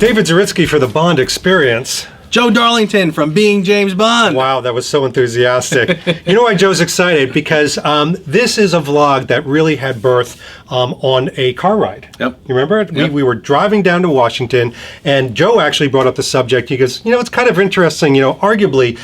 David Zaritsky for the Bond Experience. Joe Darlington from Being James Bond. Wow, that was so enthusiastic. You know why Joe's excited? Because this is a vlog that really had birth on a car ride. Yep. You remember it? Yep. We were driving down to Washington, and Joe actually brought up the subject. He goes, it's kind of interesting, arguably,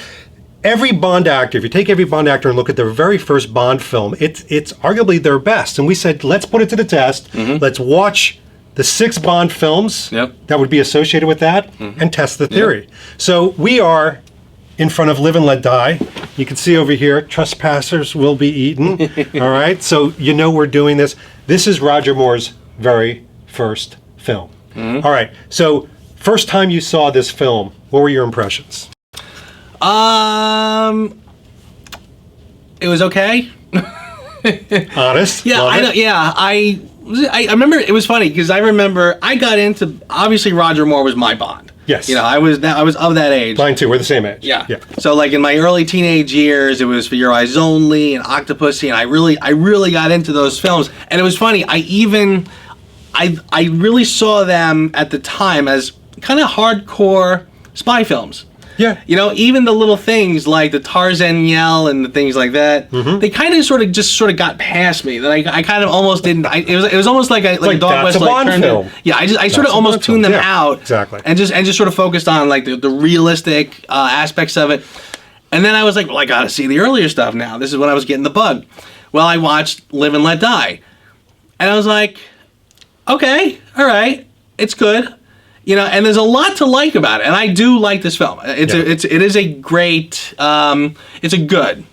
every Bond actor, if you take every Bond actor and look at their very first Bond film, it's arguably their best. And we said, let's put it to the test. Mm-hmm. Let's watch the 6 Bond films that would be associated with that and test the theory. So we are in front of Live and Let Die. You can see over here, trespassers will be eaten. All right, so we're doing this. This is Roger Moore's very first film. Mm-hmm. All right, so first time you saw this film, what were your impressions? It was okay. Honest? Yeah, I know. Yeah, I remember. It was funny because I remember I got into, obviously Roger Moore was my Bond. Yes. I was of that age. Mine too. We're the same age. Yeah. So like in my early teenage years, it was For Your Eyes Only and Octopussy, and I really got into those films. And it was funny. I really saw them at the time as kind of hardcore spy films. Yeah. Even the little things like the Tarzan yell and the things like that, they kind of sort of got past me. That I kind of almost didn't. It was almost like a dog that's whistle. a Bond film. Yeah, I sort of almost tuned them out. Exactly. And just sort of focused on like the realistic aspects of it. And then I was like, well, I got to see the earlier stuff now. This is when I was getting the bug. Well, I watched Live and Let Die, and I was like, okay, all right, it's good. And there's a lot to like about it, and I do like this film. It is a great, it's a good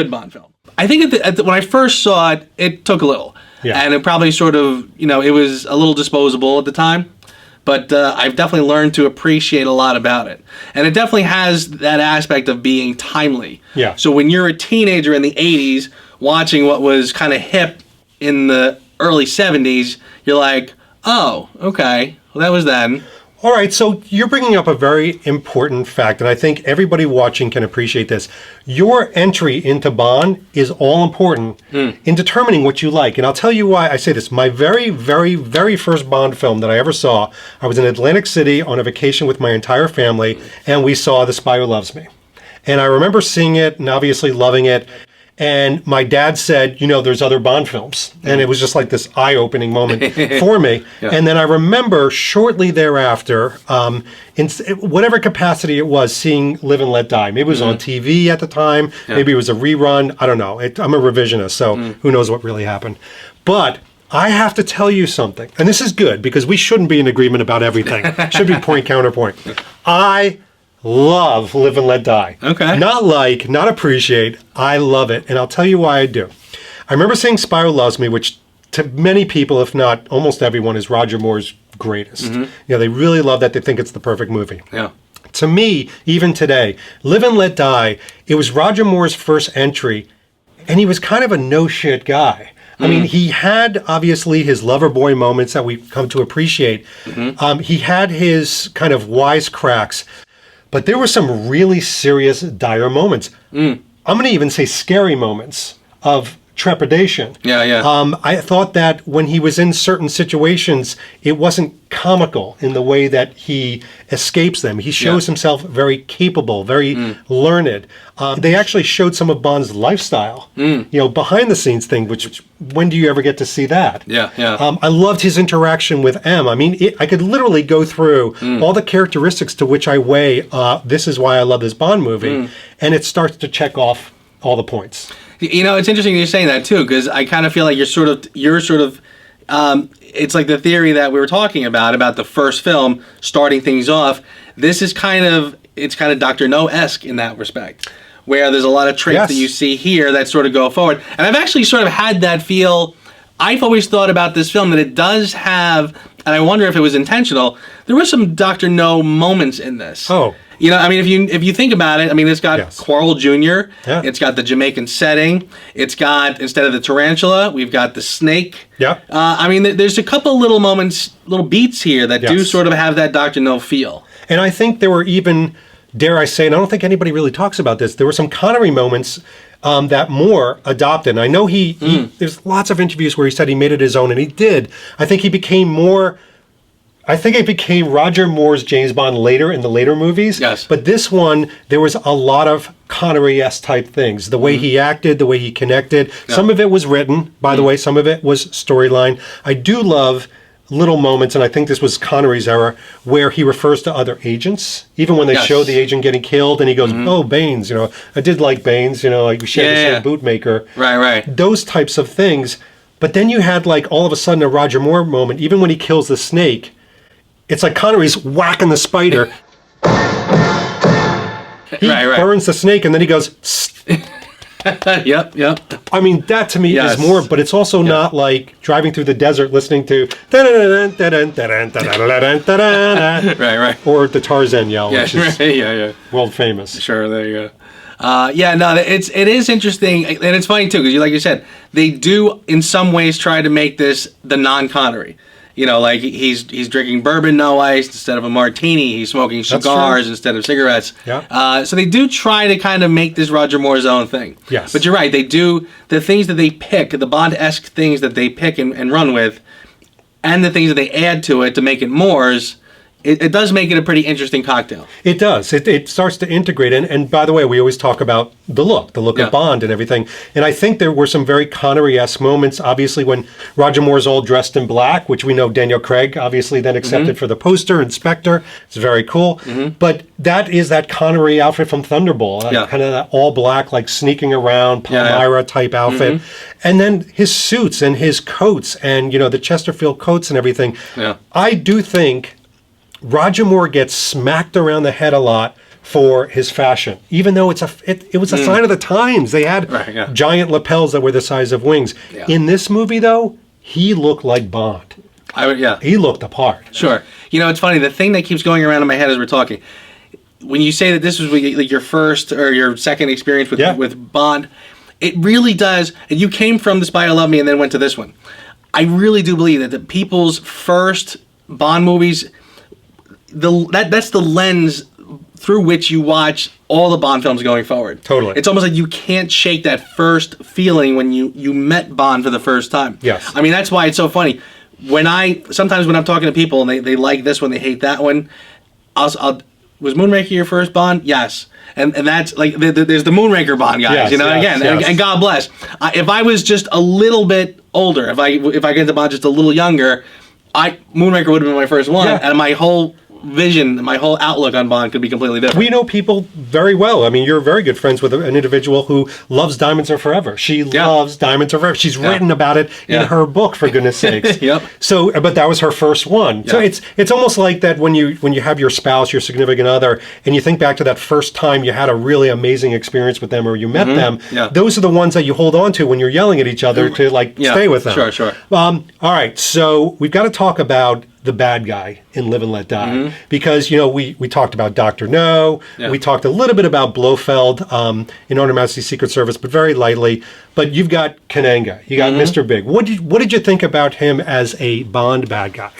Bond film. I think when I first saw it, it took a little, and it probably sort of, it was a little disposable at the time, but I've definitely learned to appreciate a lot about it, and it definitely has that aspect of being timely. Yeah. So when you're a teenager in the '80s watching what was kind of hip in the early '70s, you're like, oh, okay, well that was then. All right, so you're bringing up a very important fact, and I think everybody watching can appreciate this. Your entry into Bond is all important in determining what you like. And I'll tell you why I say this. My very, very, very first Bond film that I ever saw, I was in Atlantic City on a vacation with my entire family, and we saw The Spy Who Loves Me. And I remember seeing it and obviously loving it. And my dad said, there's other Bond films. And it was just like this eye-opening moment for me. Yeah. And then I remember shortly thereafter, in whatever capacity it was, seeing Live and Let Die. Maybe it was on TV at the time. Yeah. Maybe it was a rerun. I don't know. I'm a revisionist, so who knows what really happened. But I have to tell you something. And this is good, because we shouldn't be in agreement about everything. Should be point, counterpoint. I love Live and Let Die. Okay. Not appreciate. I love it. And I'll tell you why I do. I remember seeing Spy Who Loves Me, which to many people, if not almost everyone, is Roger Moore's greatest. They really love that. They think it's the perfect movie. Yeah. To me, even today, Live and Let Die, it was Roger Moore's first entry, and he was kind of a no-shit guy. I mean, he had, obviously, his lover boy moments that we've come to appreciate. He had his kind of wisecracks. But there were some really serious, dire moments. I'm going to even say scary moments of trepidation. Yeah. I thought that when he was in certain situations, it wasn't comical in the way that he escapes them. He shows himself very capable, very learned. They actually showed some of Bond's lifestyle, behind the scenes thing, which when do you ever get to see that? Yeah. I loved his interaction with M. I mean, I could literally go through all the characteristics to which I weigh, this is why I love this Bond movie, and it starts to check off all the points. It's interesting you're saying that too, because I kind of feel like you're sort of it's like the theory that we were talking about the first film starting things off. This is kind of Dr. No-esque in that respect, where there's a lot of traits that you see here that sort of go forward. And I've actually sort of had that feel. I've always thought about this film that it does have, and I wonder if it was intentional, there were some Dr. No moments in this. Oh. I mean, if you think about it, I mean, it's got Quarrel Jr., it's got the Jamaican setting, it's got, instead of the tarantula, we've got the snake. Yeah. I mean, there's a couple little moments, little beats here that do sort of have that Dr. No feel. And I think there were even, dare I say, and I don't think anybody really talks about this, there were some Connery moments that Moore adopted. And I know there's lots of interviews where he said he made it his own, and he did. I think he became more I think it became Roger Moore's James Bond later in the later movies. Yes. But this one, there was a lot of Connery-esque type things. The way he acted, the way he connected. Yeah. Some of it was written, by the way. Some of it was storyline. I do love little moments, and I think this was Connery's era, where he refers to other agents. Even when they show the agent getting killed, and he goes, oh, Baines, I did like Baines, like we shared the same bootmaker. Right. Those types of things. But then you had, like, all of a sudden a Roger Moore moment, even when he kills the snake. It's like Connery's whacking the spider. He burns the snake, and then he goes, Yep. I mean, that to me is more, but it's also not like driving through the desert listening to right. Or the Tarzan yell, which is world famous. Sure, there you go. It is interesting, and it's funny too, because like you said, they do in some ways try to make this the non-Connery. Like he's drinking bourbon, no ice, instead of a martini. He's smoking cigars instead of cigarettes. Yeah. So they do try to kind of make this Roger Moore's own thing. Yes. But you're right. They do the things that they pick, the Bond-esque things that they pick and run with, and the things that they add to it to make it Moore's. It does make it a pretty interesting cocktail. It does. It starts to integrate. And by the way, we always talk about the look of Bond and everything. And I think there were some very Connery-esque moments, obviously, when Roger Moore's all dressed in black, which we know Daniel Craig obviously then accepted for the poster and Spectre. It's very cool. But that is that Connery outfit from Thunderball, kind of that all black, like sneaking around, Palmyra type outfit. And then his suits and his coats and, the Chesterfield coats and everything. Yeah. I do think Roger Moore gets smacked around the head a lot for his fashion, even though it was a sign of the times. They had giant lapels that were the size of wings. Yeah. In this movie, though, he looked like Bond. He looked the part. Sure. It's funny. The thing that keeps going around in my head as we're talking, when you say that this was like your first or your second experience with Bond, it really does. And you came from The Spy Who Loved Me and then went to this one. I really do believe that the people's first Bond movies, that's the lens through which you watch all the Bond films going forward. Totally. It's almost like you can't shake that first feeling when you met Bond for the first time. Yes. I mean, that's why it's so funny. Sometimes when I'm talking to people and they like this one, they hate that one, was Moonraker your first Bond? Yes. And that's like, there's the Moonraker Bond guys, and God bless. If I was just a little bit older, if I get into Bond just a little younger, Moonraker would have been my first one, and my whole vision, my whole outlook on Bond could be completely different. We know people very well. I mean, you're very good friends with an individual who loves Diamonds Are Forever. She loves Diamonds Are Forever. She's written about it in her book, for goodness sakes. So, but that was her first one. So it's almost like that when you have your spouse, your significant other, and you think back to that first time you had a really amazing experience with them or you met them. Those are the ones that you hold on to when you're yelling at each other to stay with them. Sure. All right, so we've got to talk about the bad guy in Live and Let Die, because we talked about Dr. No, we talked a little bit about Blofeld in Honor Majesty's Secret Service, but very lightly. But you've got Kananga, you got Mr. Big. What did you think about him as a Bond bad guy?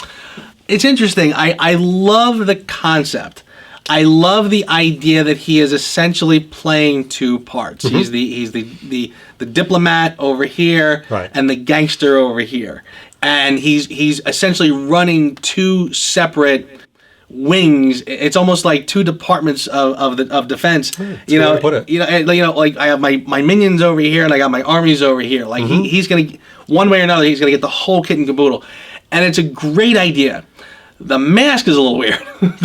It's interesting. I love the concept. I love the idea that he is essentially playing two parts. He's the diplomat over here and the gangster over here. And he's essentially running two separate wings. It's almost like two departments of defense. Like I have my minions over here and I got my armies over here. Like he's gonna, one way or another, he's gonna get the whole kit and caboodle. And it's a great idea. The mask is a little weird.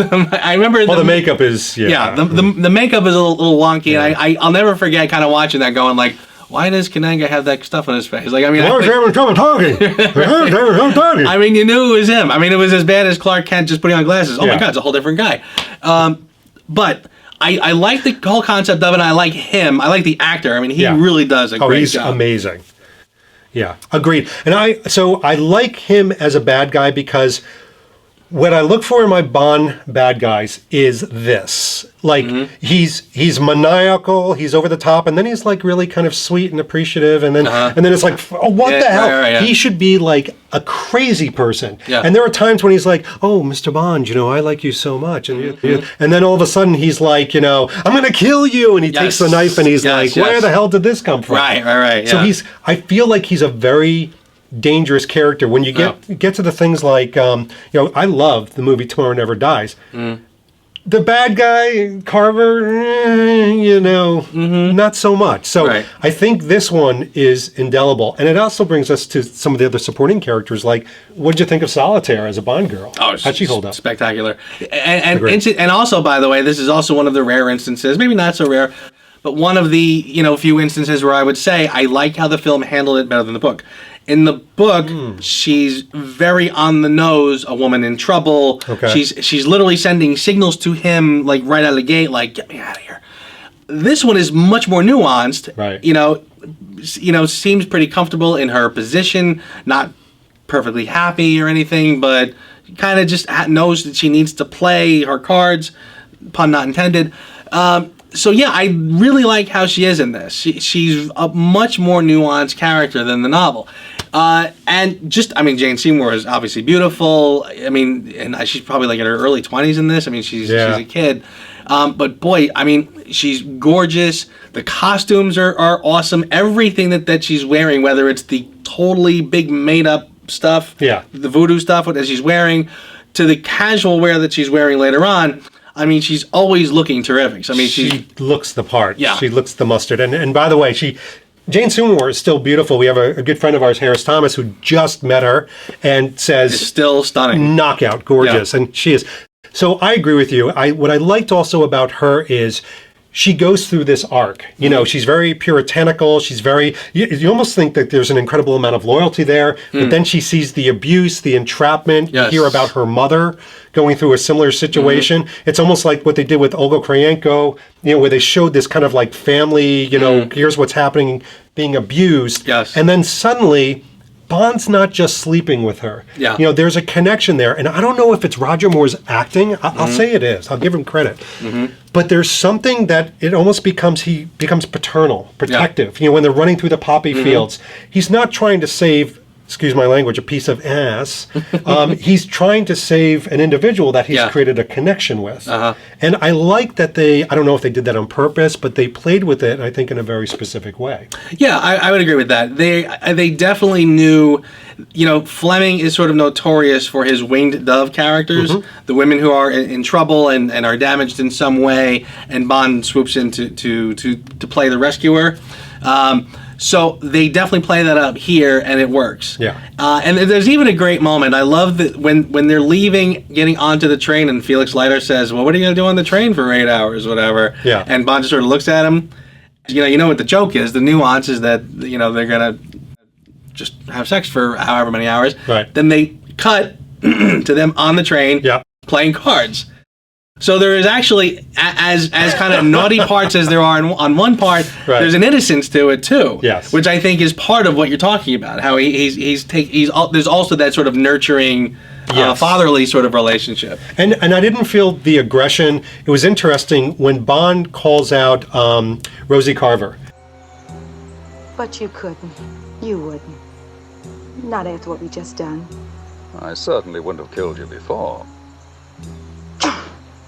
I remember. The makeup is the makeup is a little wonky, and I'll never forget kind of watching that, going like, why does Kananga have that stuff on his face? Like, I mean, I mean, you knew it was him. I mean, it was as bad as Clark Kent just putting on glasses. Oh my God, it's a whole different guy. But I like the whole concept of it. And I like him. I like the actor. I mean, he really does a great job. He's amazing. Yeah, agreed. And I like him as a bad guy because what I look for in my Bond bad guys is this. Like, he's maniacal, he's over the top, and then he's like really kind of sweet and appreciative, and then it's like, oh, what the hell? Right. He should be like a crazy person. And there are times when he's like, oh, Mr. Bond, I like you so much. And then all of a sudden he's like, I'm going to kill you. And he takes the knife and he's like, where the hell did this come from? Right. So I feel like he's a very dangerous character. When you get to the things like, I love the movie Tomorrow Never Dies. The bad guy, Carver, not so much. So I think this one is indelible. And it also brings us to some of the other supporting characters. Like, what did you think of Solitaire as a Bond girl? Oh, how'd she hold up? Spectacular. And also, by the way, this is also one of the rare instances, maybe not so rare, but one of the few instances where I would say I like how the film handled it better than the book. In the book, she's very on the nose, a woman in trouble. Okay. She's literally sending signals to him, like, right out of the gate, like, get me out of here. This one is much more nuanced. Right. Seems pretty comfortable in her position, not perfectly happy or anything, but kind of just knows that she needs to play her cards, pun not intended. So yeah, I really like how she is in this. She's a much more nuanced character than the novel. And Jane Seymour is obviously beautiful. I mean, and she's probably like in her early 20s in this. I mean, she's a kid. But boy, I mean, she's gorgeous. The costumes are awesome. Everything that she's wearing, whether it's the totally big made up stuff, the voodoo stuff that she's wearing, to the casual wear that she's wearing later on, I mean, she's always looking terrific. So, I mean, she looks the part. Yeah. She looks the mustard. And by the way, Jane Seymour is still beautiful. We have a good friend of ours, Harris Thomas, who just met her and says... It's still stunning. Knockout, gorgeous. Yeah. And she is. So I agree with you. What I liked also about her is she goes through this arc. She's very puritanical. She's very... You almost think that there's an incredible amount of loyalty there. But then she sees the abuse, the entrapment. Yes. You hear about her mother going through a similar situation. It's almost like what they did with Olga Kryenko, where they showed this kind of like family, here's what's happening, being abused. Yes. And then suddenly, Bond's not just sleeping with her. Yeah. There's a connection there. And I don't know if it's Roger Moore's acting. I'll say it is. I'll give him credit. But there's something that it almost he becomes paternal, protective. Yeah. When they're running through the poppy fields, he's not trying to save, excuse my language, a piece of ass. He's trying to save an individual that he's created a connection with. And I like that I don't know if they did that on purpose, but they played with it, I think, in a very specific way. Yeah, I would agree with that. They definitely knew, Fleming is sort of notorious for his winged dove characters, the women who are in trouble and are damaged in some way, and Bond swoops in to play the rescuer. So they definitely play that up here, and it works. Yeah. And there's even a great moment. I love that when they're leaving, getting onto the train, and Felix Leiter says, "Well, what are you going to do on the train for 8 hours, whatever?" Yeah. And Bond just sort of looks at him. You know what the joke is. The nuance is that they're going to just have sex for however many hours. Right. Then they cut to them on the train playing cards. So there is actually, as kind of naughty parts as there are on one part, there's an innocence to it too. Yes. Which I think is part of what you're talking about. How there's also that sort of nurturing, fatherly sort of relationship. And I didn't feel the aggression. It was interesting when Bond calls out Rosie Carver. But you couldn't. You wouldn't. Not after what we just done. I certainly wouldn't have killed you before.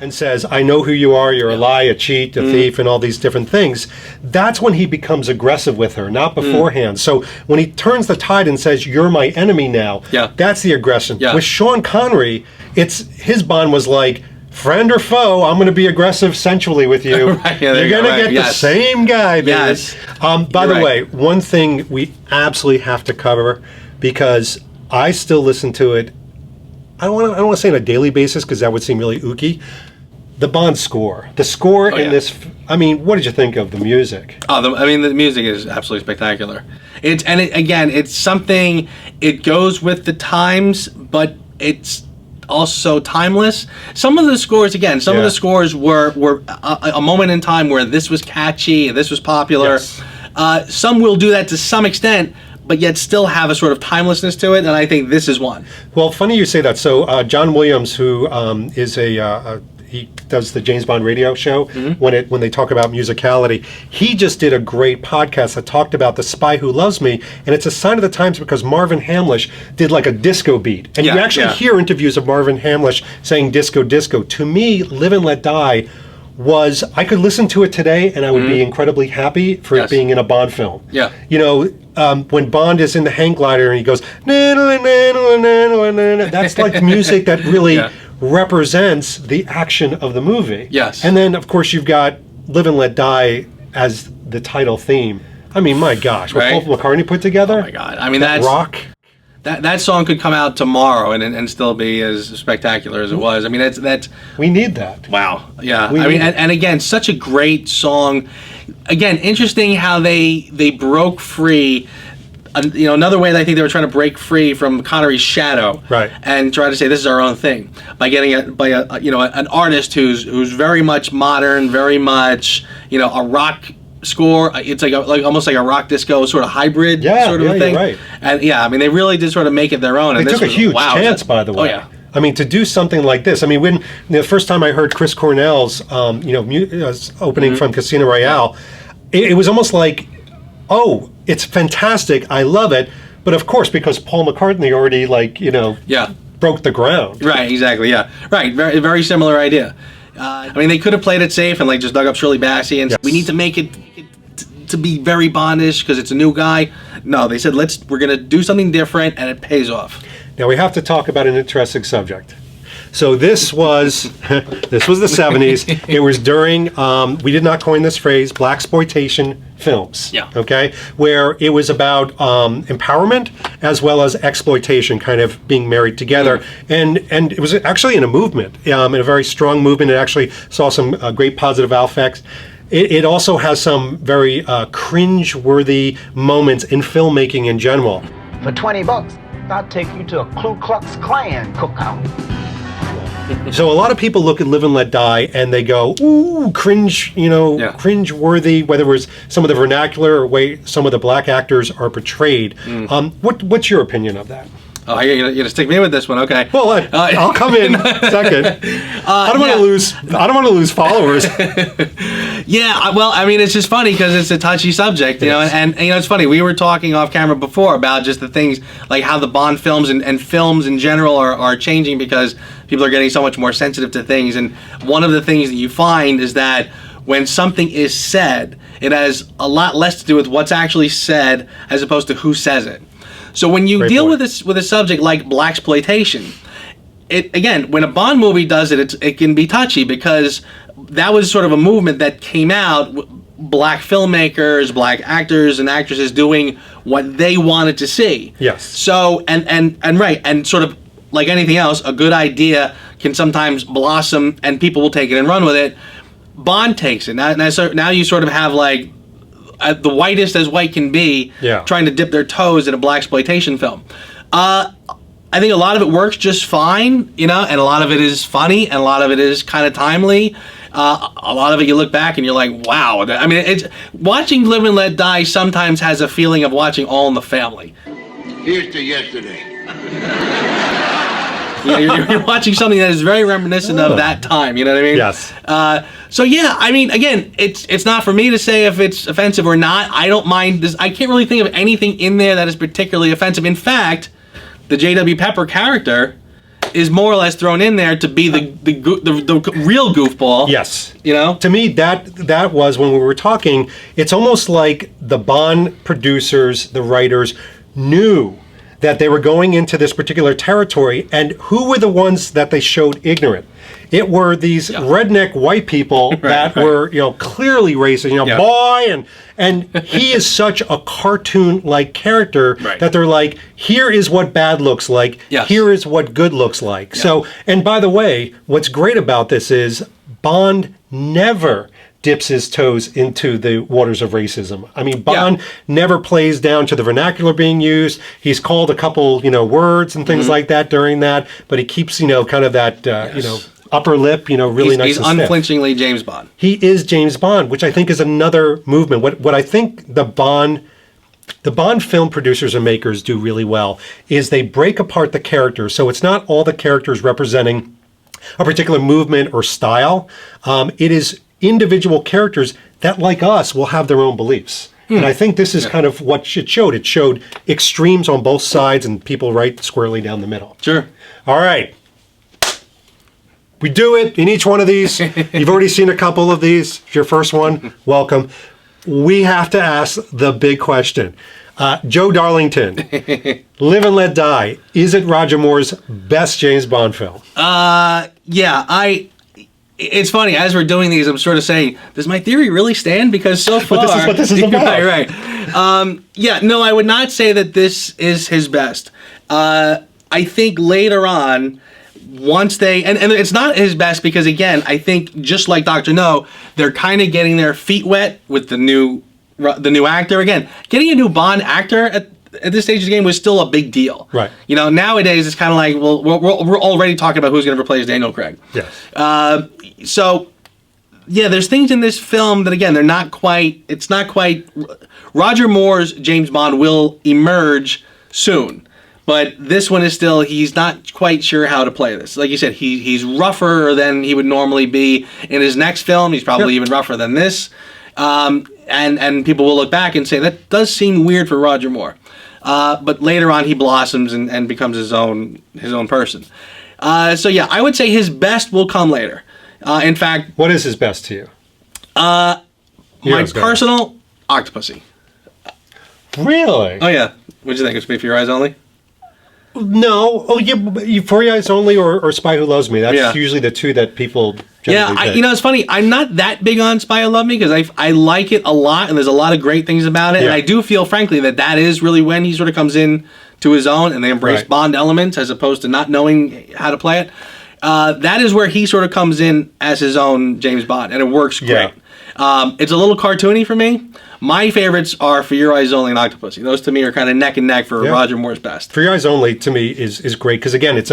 And says, I know who you are, you're a lie, a cheat, a thief, and all these different things. That's when he becomes aggressive with her, not beforehand. So when he turns the tide and says, you're my enemy now, that's the aggression. Yeah. With Sean Connery, his Bond was like, friend or foe, I'm going to be aggressive sensually with you. You're going to get the same guy, baby. Yes. By the way, one thing we absolutely have to cover, because I still listen to it, I don't want to say on a daily basis because that would seem really ooky. The Bond score. The score in this, what did you think of the music? The music is absolutely spectacular. It's something, it goes with the times, but it's also timeless. Some of the scores, of the scores were a moment in time where this was catchy, this was popular. Yes. Some will do that to some extent, but yet still have a sort of timelessness to it, and I think this is one. Well, funny you say that. So John Williams, who is he does the James Bond radio show, when they talk about musicality, he just did a great podcast that talked about The Spy Who Loves Me, and it's a sign of the times because Marvin Hamlish did like a disco beat. And you actually hear interviews of Marvin Hamlish saying disco, disco. To me, Live and Let Die I could listen to it today and I would be incredibly happy for it being in a Bond film. Yeah. when Bond is in the hang glider and he goes, that's like the music that really represents the action of the movie. Yes. And then, of course, you've got Live and Let Die as the title theme. I mean, my gosh, what Paul McCartney put together? Oh my God! I mean, that's rock. That song could come out tomorrow and still be as spectacular as it was. I mean, that's we need that. Wow. Yeah. I mean, and again, such a great song. Again, interesting how they broke free. Another way that I think they were trying to break free from Connery's shadow, right, and try to say this is our own thing by getting an artist who's very much modern, very much a rock score. It's like almost like a rock disco sort of hybrid sort of a thing. Right. And I mean, they really did sort of make it their own. They took a huge chance, by the way. Oh yeah. I mean, to do something like this. I mean, when the first time I heard Chris Cornell's, opening from Casino Royale, it was almost like, oh, it's fantastic. I love it. But of course, because Paul McCartney already broke the ground. Right. Exactly. Yeah. Right. Very, very similar idea. I mean, they could have played it safe and just dug up Shirley Bassey and said, we need to make it to be very Bondish because it's a new guy. No, they said we're going to do something different, and it pays off. Now we have to talk about an interesting subject. So this was the 70s. It was during we did not coin this phrase, Blaxploitation films. Yeah. Okay, where it was about empowerment as well as exploitation, kind of being married together, and it was actually in a movement, in a very strong movement. It actually saw some great positive effects. It also has some very cringe-worthy moments in filmmaking in general. For $20, I'll take you to a Ku Klux Klan cookout. So a lot of people look at Live and Let Die and they go, ooh, cringe, cringe-worthy, whether it was some of the vernacular or way some of the black actors are portrayed. What's your opinion of that? Oh, you're gonna stick me with this one, okay? Well, I'll come in second. I don't want to lose. I don't want to lose followers. Yeah, well, I mean, it's just funny because it's a touchy subject, and it's funny. We were talking off camera before about just the things like how the Bond films and films in general are changing because people are getting so much more sensitive to things. And one of the things that you find is that when something is said, it has a lot less to do with what's actually said as opposed to who says it. So when you deal with a subject like blaxploitation, again, when a Bond movie does it, it can be touchy because that was sort of a movement that came out, black filmmakers, black actors and actresses doing what they wanted to see. Yes. So and sort of like anything else, a good idea can sometimes blossom and people will take it and run with it. Bond takes it. Now you sort of have like the whitest as white can be, trying to dip their toes in a blaxploitation film. I think a lot of it works just fine, and a lot of it is funny, and a lot of it is kind of timely. A lot of it you look back and you're like, wow. I mean, it's watching Live and Let Die sometimes has a feeling of watching All in the Family. Here's to yesterday. You're watching something that is very reminiscent of that time. You know what I mean? Yes. So yeah, I mean, again, it's not for me to say if it's offensive or not. I don't mind this. I can't really think of anything in there that is particularly offensive. In fact, the J.W. Pepper character is more or less thrown in there to be the real goofball. Yes. To me, that was when we were talking. It's almost like the Bond producers, the writers, knew that they were going into this particular territory, and who were the ones that they showed ignorant? It were these redneck white people that were, clearly racist, boy, and he is such a cartoon-like character that they're like, here is what bad looks like, here is what good looks like. So, and by the way, what's great about this is Bond never dips his toes into the waters of racism. I mean, Bond never plays down to the vernacular being used. He's called a couple, words and things like that during that, but he keeps, kind of that, upper lip, really nice. He's unflinchingly James Bond. He is James Bond, which I think is another movement. What I think the Bond film producers and makers do really well is they break apart the characters. So it's not all the characters representing a particular movement or style. It is individual characters that, like us, will have their own beliefs. And I think this is kind of what it showed. It showed extremes on both sides and people right squarely down the middle. Sure. All right. We do it in each one of these. You've already seen a couple of these. It's your first one. Welcome. We have to ask the big question. Joe Darlington, Live and Let Die. Is it Roger Moore's best James Bond film? It's funny, as we're doing these, I'm sort of saying, does my theory really stand? Because so far... But this is what this is about. Right. No, I would not say that this is his best. I think later on, once they... And it's not his best because, again, I think, just like Dr. No, they're kind of getting their feet wet with the new actor. Again, getting a new Bond actor at this stage of the game was still a big deal. Right. Nowadays, it's kind of like, well, we're already talking about who's going to replace Daniel Craig. Yes. There's things in this film that, again, it's not quite... Roger Moore's James Bond will emerge soon. But this one is still, he's not quite sure how to play this. Like you said, he's rougher than he would normally be. In his next film, he's probably even rougher than this. And people will look back and say, that does seem weird for Roger Moore. But later on, he blossoms and becomes his own person. I would say his best will come later. In fact... What is his best to you? My personal, Octopussy. Really? Oh, yeah. What'd you think? It's For Your Eyes Only? No. Oh, yeah. For Your Eyes Only or Spy Who Loves Me. That's usually the two that people generally pick. It's funny. I'm not that big on Spy Who Loved Me because I like it a lot, and there's a lot of great things about it. Yeah. And I do feel, frankly, that is really when he sort of comes in to his own, and they embrace Bond elements as opposed to not knowing how to play it. That is where he sort of comes in as his own James Bond, and it works great. It's a little cartoony for me. My favorites are For Your Eyes Only and Octopussy. Those to me are kind of neck and neck for Roger Moore's best. For Your Eyes Only to me is great because again it's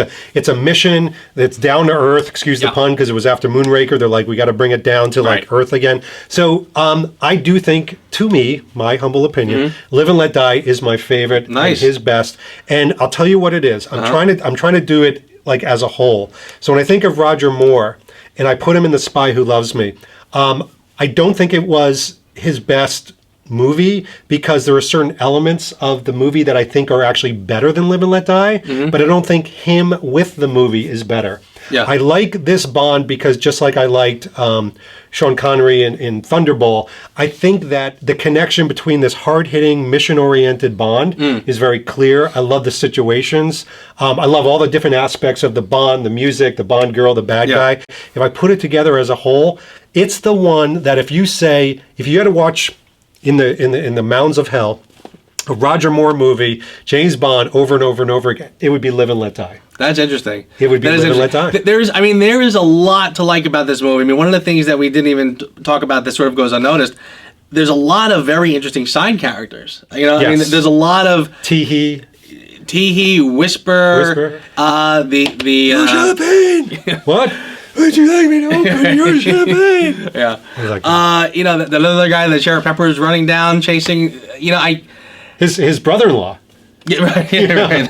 a mission that's down to earth. Excuse the pun because it was after Moonraker. They're like we got to bring it down to like Earth again. So I do think, to me, my humble opinion, Live and Let Die is my favorite. Nice. And his best. And I'll tell you what it is. I'm trying to do it like as a whole. So when I think of Roger Moore and I put him in The Spy Who Loves Me, I don't think it was his best movie because there are certain elements of the movie that I think are actually better than Live and Let Die, but I don't think him with the movie is better. Yeah. I like this Bond because just like I liked Sean Connery in Thunderball, I think that the connection between this hard-hitting, mission-oriented Bond is very clear. I love the situations. I love all the different aspects of the Bond, the music, the Bond girl, the bad guy. If I put it together as a whole, it's the one that if you had to watch in the mounds of hell, a Roger Moore movie, James Bond over and over and over again, it would be Live and Let Die. That's interesting. It would be Live and Let Die. There is a lot to like about this movie. I mean, one of the things that we didn't even talk about that sort of goes unnoticed, there's a lot of very interesting side characters. I mean, there's a lot of... Teehee, Whisper. Your champagne! What? Would you like me to open your champagne? Yeah. The other guy that Sheriff Pepper is running down, chasing, His brother-in-law. Yeah, right,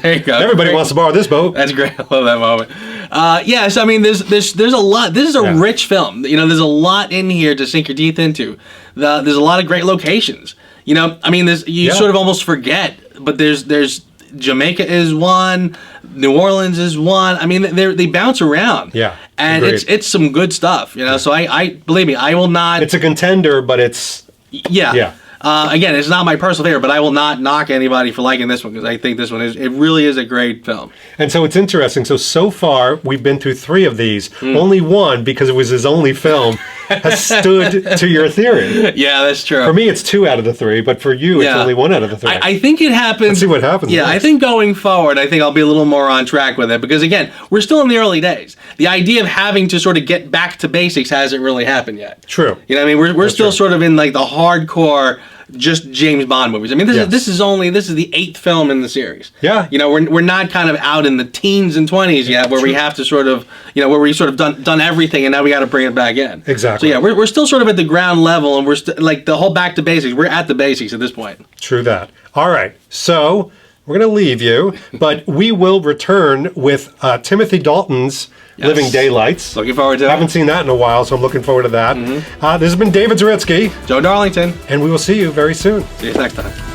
there you go. Everybody wants to borrow this boat. That's great. I love that moment. So I mean, there's a lot. This is a rich film. There's a lot in here to sink your teeth into. There's a lot of great locations. I mean, sort of almost forget, but there's Jamaica is one, New Orleans is one. I mean, they bounce around. Yeah, and agreed. it's some good stuff. So I believe me, I will not. It's a contender, but it's yeah. Again, it's not my personal favorite, but I will not knock anybody for liking this one because I think this one it really is a great film. And so it's interesting. So far, we've been through 3 of these. Only one, because it was his only film, has stood to your theory. Yeah, that's true. For me, it's 2 out of the 3, but for you, it's only 1 out of the 3. I think it happens. Let's see what happens. Yeah, next. I think going forward, I'll be a little more on track with it because, again, we're still in the early days. The idea of having to sort of get back to basics hasn't really happened yet. True. I mean, we're still sort of in like the hardcore just James Bond movies. I mean, this is the 8th film in the series. Yeah. We're not kind of out in the teens and 20s yet, where we have to sort of, where we sort of done everything, and now we got to bring it back in. Exactly. So yeah, we're still sort of at the ground level, and we're like the whole back to basics. We're at the basics at this point. True that. All right. So we're going to leave you, but we will return with Timothy Dalton's Living Daylights. Looking forward to it. I haven't seen that in a while, so I'm looking forward to that. This has been David Zaretsky. Joe Darlington. And we will see you very soon. See you next time.